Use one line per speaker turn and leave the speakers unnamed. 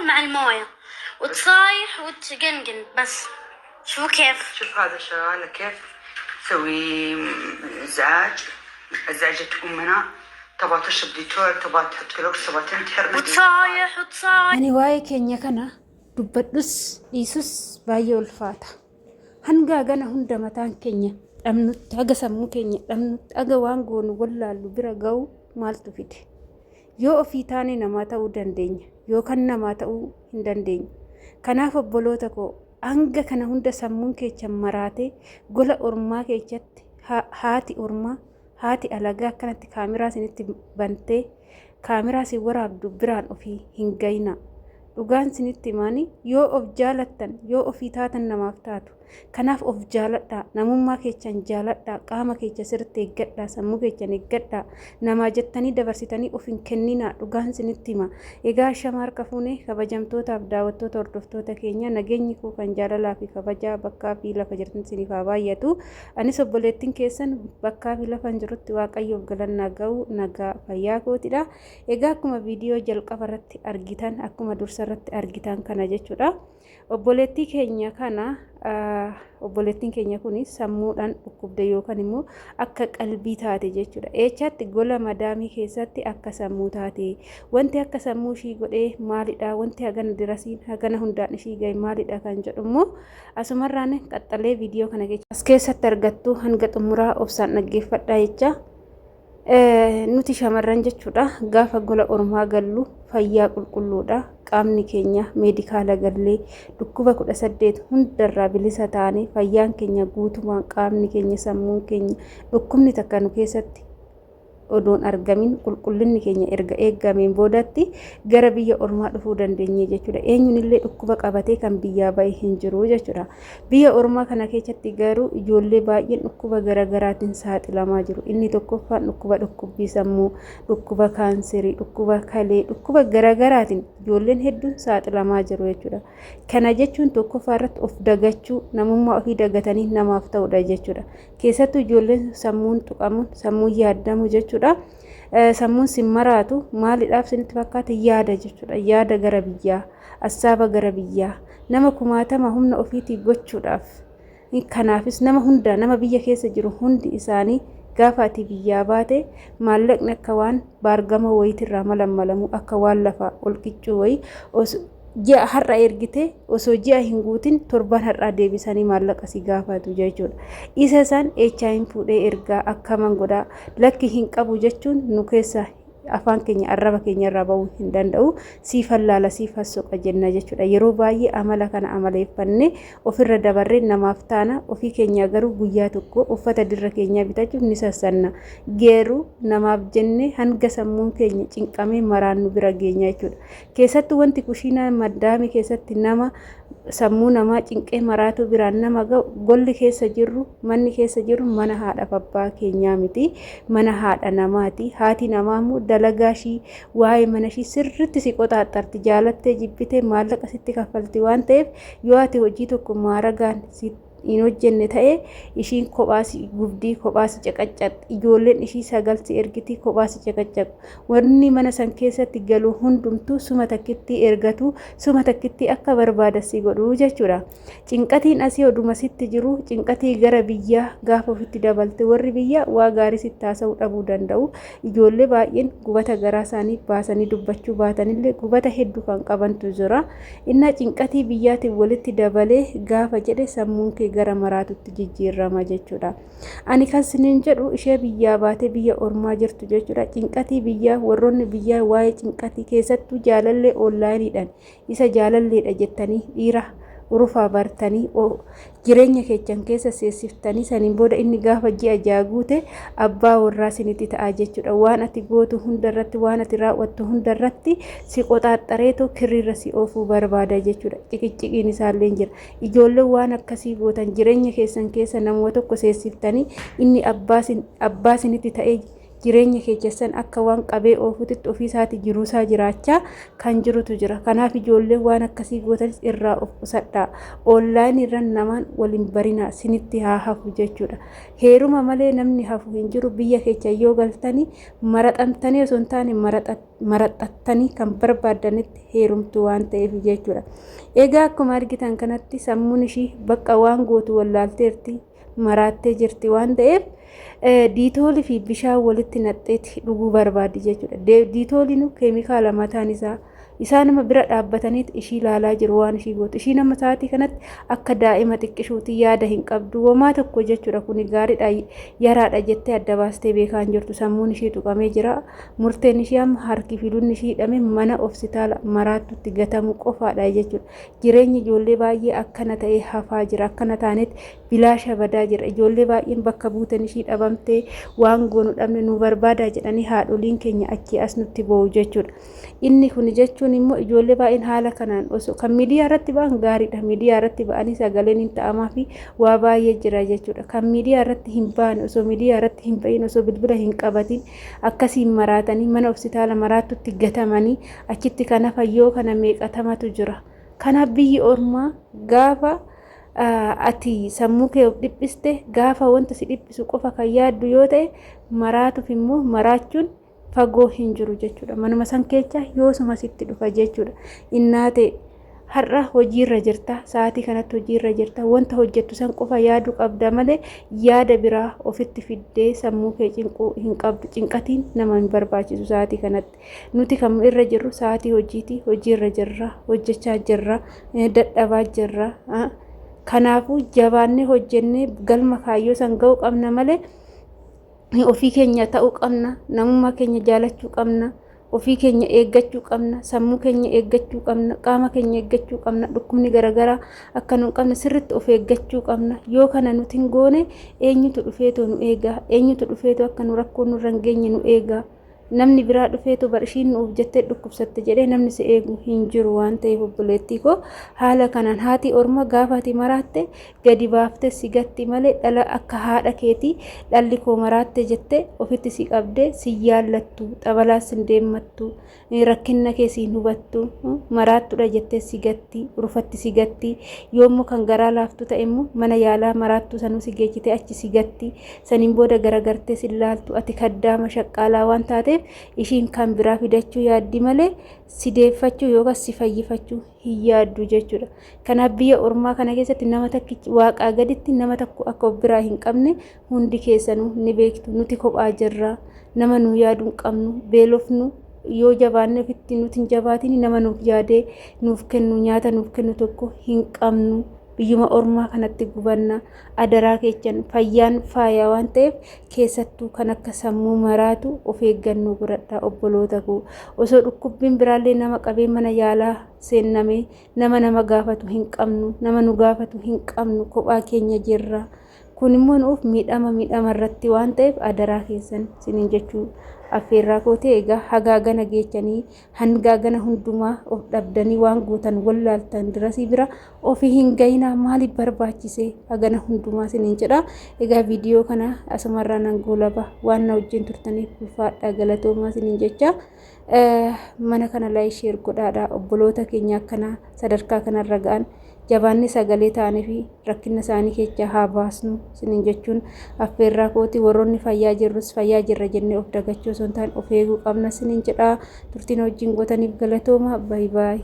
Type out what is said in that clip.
مع المويه وتصايح وتقنقن بس. شوفوا كيف.
شوف هذا شغاله كيف تسوي ازعاج أمنا. تبغى تشرب ديتول، تبغى تحط كلوكس، تبغى تنتحر،
وتصايح.
أنا واي كينيا كنا دبدس إيسوس بايو الفاتح هنجا جنا هندا متان كينيا أمنو تاجا سمو كينيا أمنو تاجا وانغون ولا لبرا جو مالتو فيتي يو في تاني نماتا ودندين يو كان نماتا هندندين كناف بلوتكو أنجا كنا هندا سمون كي مراتي قولا أورما كي جت هاتي أورما هاتي ألاقا كانت كاميرا سنتي بنتي كاميرا سي وراب دبران وفي هنجينا dhugaan sinitti maani yoo of jaalattan yoo ofii taatan namaaf taatu kanaaf of jaaladhaa namummaa keechan jaaladhaa qaama keecha sirriitti eeggadhaa sammuu keechan eeggadhaa namaa jettanii dabarsitanii of hin kenninaa dhugaan sinitti hima. Egaa shamaar kafuune kabajamtootaaf daawwattoota hordoftoota keenya nageenyi koo kan jaalalaa fi kabajaa bakkaa fi lafa jirtan siniif haa baay'atu. Anis obboleettiin keessan bakkaa fi lafa jirutti waaqayyoof galannaa ga'u nagaa fayyaa kootidha. Egaa akkuma viidiyoo jalqaba irratti argitan akkuma dursa irratti argitan kana jechuudha. Obboleettii keenya kana obboleettiin keenya kunis sammuudhaan dhukkubde yookaan immoo akka qalbii taate jechuudha. Eechatti gola madaamii keessatti akka sammuu taate wanti akka sammuu ishii godhee maalidha wanti hagana dirasiin hagana hundaan ishii gahe maalidha kan jedhu immoo asumarraan qaxxalee viidiyoo kana as keessatti argattu hanga xumuraa obsaan dhaggeeffadhaa jecha. Nuti shamarran jechuudha gaafa gola ormaa gallu fayyaa qulqulluudha qaamni keenya meedikaala gallee dhukkuba 18 hundarraa bilisa taane fayyaan keenya guutumaan qaamni keenya sammuun keenya dhukkubni takka nu keessatti odoon argamin qulqullinni keenya erga eegameen boodatti gara biyya ormaa dhufuu dandeenye jechuudha. Eenyunillee dhukkuba qabatee kan biyyaa bahe hin jiru jechuudha. Biyya ormaa kana keessatti garuu ijoollee baay'een dhukkuba garaagaraatiin saaxilamaa jiru. Inni tokkoffaan dhukkuba dhukkubbii sammuu, dhukkuba kaanserii, dhukkuba kalee, dhukkuba garaagaraatiin ijoolleen hedduun saaxilamaa jiru jechuudha. Kana jechuun tokkoffaa irratti of dagachuu namummaa ofii dagatanii namaaf ta'udha jechuudha. Keessattuu ijoolleen sammuun tuqamuun sammuu yaadamu jechuudha. Sammuun sin maraatu maalidhaaf sinitti fakkaata yaada jechuudha. Yaada gara biyyaa, assaaba gara biyyaa, nama kumaatama humna ofiitii gochuudhaaf. Kanaafis nama hunda nama biyya keessa jiru hundi isaanii gaafa ati biyyaa baate maallaqni akka waan baargama wayiitirraa malammalamu akka waan lafa ol qiccuu wayii ji'a har'a ergite osoo ji'a hin guutin torban har'aa deebisanii maallaqa si gaafatu jechuudha. Isa isaan HIM fuudhee ergaa akkaman godhaa lakki hin qabu jechuun nu keessa afaan keenya arraba keenya irraa bahuu hin danda'u. Siifan laala siifan soqa jenna jechuudha. Yeroo baay'ee amala kana amaleeffannee ofirra dabarree namaaf taana ofii keenya garuu guyyaa tokko uffata dirra keenya bitachuuf ni sassanna. Geeruu namaaf jennee hanga sammuun keenya cinqamee maraan nu bira geenya jechuudha. Keessattuu wanti kushiina maddaamii keessatti nama sammuu namaa cinqee maraatu biraan nama golli keessa jirru manni keessa jirru mana haadha abbaa keenyaa miti mana haadha namaati. Haati namaa immoo dalagaa ishii waa'ee mana ishii sirriitti si qoxaaxarti jaalattee jibbitee maallaqa sitti kaffalti waan ta'eef yoo ati hojii tokko maaragaan hin hojjenne ta'e ishiin kophaasi gubdii kophaasi caqaccaqxi ijoolleen ishii sagalsi ergiti kophaasi caqaccaqu wanni mana san keessatti galu hundumtuu suma takkitti ergatu suma takkitti akka barbaadasi godhu jechuudha. Cinqatiin asii oduma sitti jiru cinqatii gara biyyaa gaafa ofitti dabalte warri biyyaa waa gaarii sitti haasa'uu dhabuu danda'u. Ijoollee baay'een gubata garaa isaanii baasanii dubbachuu baatanillee gubata hedduu kan qabantu jira. Inna cinqatii biyyaatiin walitti dabalee gaafa jedhe sammuun kee gara maraatutti jijjiirama jechuudha. Ani kan sinin jedhu ishee biyyaa baatee biyya ormaa jirtu jechuudha. Cinqatii biyyaa warroonni biyyaa waa'ee cinqatii keessattuu jaalallee onlaayiniidhaan isa jaalalleedha jettanii dhiira urufaa bartanii jireenya keechan keessa seessiftanii saniin booda inni gaafa ji'a jaaguute abbaa warraa sinitti ta'a jechuudha. Waan ati gootu hundarratti waan ati raawwattu hundarratti si qoxaaxareetu kirriirra si oofuu barbaada jechuudha. Ciqicciqiin isaallee jira. Ijoolleen waan akkasii gootan jireenya keessan keessa namoota tokko seessiftanii inni abbaa sinitti ta'ee jireenya keessan akka waan qabee oofutitti ofii isaati jiruusaa jiraachaa kan jirutu jira. Kanaaf ijoolleen waan akkasii gootanis irraa of qusadhaa. Online irra namaan waliin barinaa sinitti haa hafu jechuudha. Heeruma malee namni hafu hin jiru. Biyya keessa yoo galtanii maraxamtanii osoo hin taane maraxattanii kan barbaadanitti heerumtu waan ta'eef jechuudha. Egaa akkuma argitan kanatti sammuun ishii bakka waan gootu wallaalteerti maraattee jirti waan ta'eef diitoolii fi bishaan walitti naqxeetti dhuguu barbaaddi jechuudha. Diitooliin keemikaala mataan isaa nama bira dhaabbataniit ishii ilaalaa jiru waan ishii gootu. Ishii nama sa'aatii kanatti akka daa'ima xiqqishuuti yaada hin qabdu. Womaa tokko jechuudha kun gaariidha yaraadha jettee adda baastee beekaa hin jirtu. Sammuun ishii tuqamee jira. Murteen ishii amma harki fi luunni ishii hidhame mana hospitaala maraattutti gatamu qofaadha jechuudha. Jireenyi ijoollee baay'ee akkana ta'ee hafaa jira. Akkana taanetti bilaasha badaa jira. Ijoollee baay'een bakka buutan ishii dhabamtee waan goonu dhabne nu barbaadaa jedhanii haadholiin keenya achii as nutti boo'u jechuudha. Inni kun jechuun immoo ijoollee baay'een haala kanaan osoo kan miidiyaa irratti ba'an gaariidha. Miidiyaa irratti ba'anii sagaleen hin ta'amaa fi waa baay'ee jira jechuudha. Kan miidiyaa irratti hin ba'an osoo miidiyaa irratti hin ba'in osoo bilbila hin qabatin akkasiin maraatanii mana hospitaala maraattutti gatamanii achitti kana fayyoo kana meeqatamatu jira. Kanaaf biyyi ormaa gaafa ati sammuu kee of dhiphiste gaafa wanta si dhiphisu qofa kan yaaddu yoo ta'e maraatuuf immoo maraachuun fagoo hin jiru jechuudha. Manuma san keessa yoosuma sitti dhufa jechuudha. Innaate har'a hojiirra jirta, sa'aatii kanatti hojiirra jirta, wanta hojjettu san qofa yaadu qabda malee yaada biraa ofitti fiddee sammuu kee cinquu hin qabdu. Cinqatiin nama hin barbaachisu sa'aatii kanatti. Nuti kan irra jirru sa'aatii hojiiti, hojiirra jirra, hojjechaa jirra, dadhabaa jirra. Kanaafuu jabaannee hojjennee galma kaayyoo san ga'uu qabna malee ofii keenya ta'uu qabna, namummaa keenya jaalachuu qabna, ofii keenya eeggachuu qabna, sammuu keenya eeggachuu qabna, qaama keenya eeggachuu qabna, dhukkubni garaagaraa akka nu qabne sirriitti of eeggachuu qabna. Yoo kana nuti hin goone eenyutu dhufeetu nu eega, eenyutu dhufeetu akka nu rakkoo nurra hin geenye nu eega. Namni biraa dhufeetu barishiin nuuf jettee dhukkubsatte jedhee namni si eegu hin jiru waan ta'eef obboleettii koo haala kanaan haati orma gaafa ati maraatte gadi baaftee si gatti malee dhala akka haadha keetii dhalli koo maraatte jettee ofitti si qabdee si yaallattu xabalaas hin deemmattu rakkina kee si hubattu maraattudha jettee si gatti rufatti si gatti yoommoo kan garaa laaftu ta'e immoo mana yaalaa maraattu sanuu si geechite achi si gatti saniin booda garagartee si laaltu ati kaddaama shaqqaalaa waan taate ishiin kan biraa fidachuu yaaddi malee si deeffachuu yookaan si fayyifachuu hin yaaddu jechuudha. Kanaaf biyya ormaa kana keessatti nama takkichi waaqaa gaditti nama tokko akka of biraa hin qabne hundi keessanuu ni beektu. Nuti kophaa jirra, nama nu yaaduu hin qabnu, beelofnu yoo jabaanne ofitti nuti hin jabaatin nama nuuf yaadee nuuf kennu nyaata nuuf kennu tokko hin qabnu. Biyyuma ormaa kanatti gubanna adaraa keechan fayyaan faayaa waan ta'eef keessattuu kan akka sammuu maraatu of eeggannoo godhadhaa obboloota koo. Osoo dhukkubbiin biraallee nama qabee mana yaalaa seennamee nama gaafatu hin qabnu, nama nu gaafatu hin qabnu, kophaa keenya jirra. Kun immoo nuuf miidhama irratti waan ta'eef adaraa keessan siniin jechuu affeerraa kootee egaa hagaagana geechanii hangaagana hundumaa of dhabdanii waan gootan wallaaltan dirasii bira ofii hin gayinaa maaliif barbaachise hagana hundumaa siniin jedha. Egaa viidiyoo kana asumarraa nan goolaba waan na wajjin turtaniif ulfaadhaa galatoomaa siniin jecha mana kana laayik sheer godhaadhaa obboloota keenya akkana sadarkaa kanarra ga'an jabaanni sagalee ta'anii fi rakkina isaanii keessa haa baasnu siniin jechuun affeerraa kooti warroonni fayyaa jirrus fayyaa jirra jennee of dagachuu osoo hin taane of eeguu qabna siniin jedha. Turtiin wajjin gootaniif galatooma. Baay baay.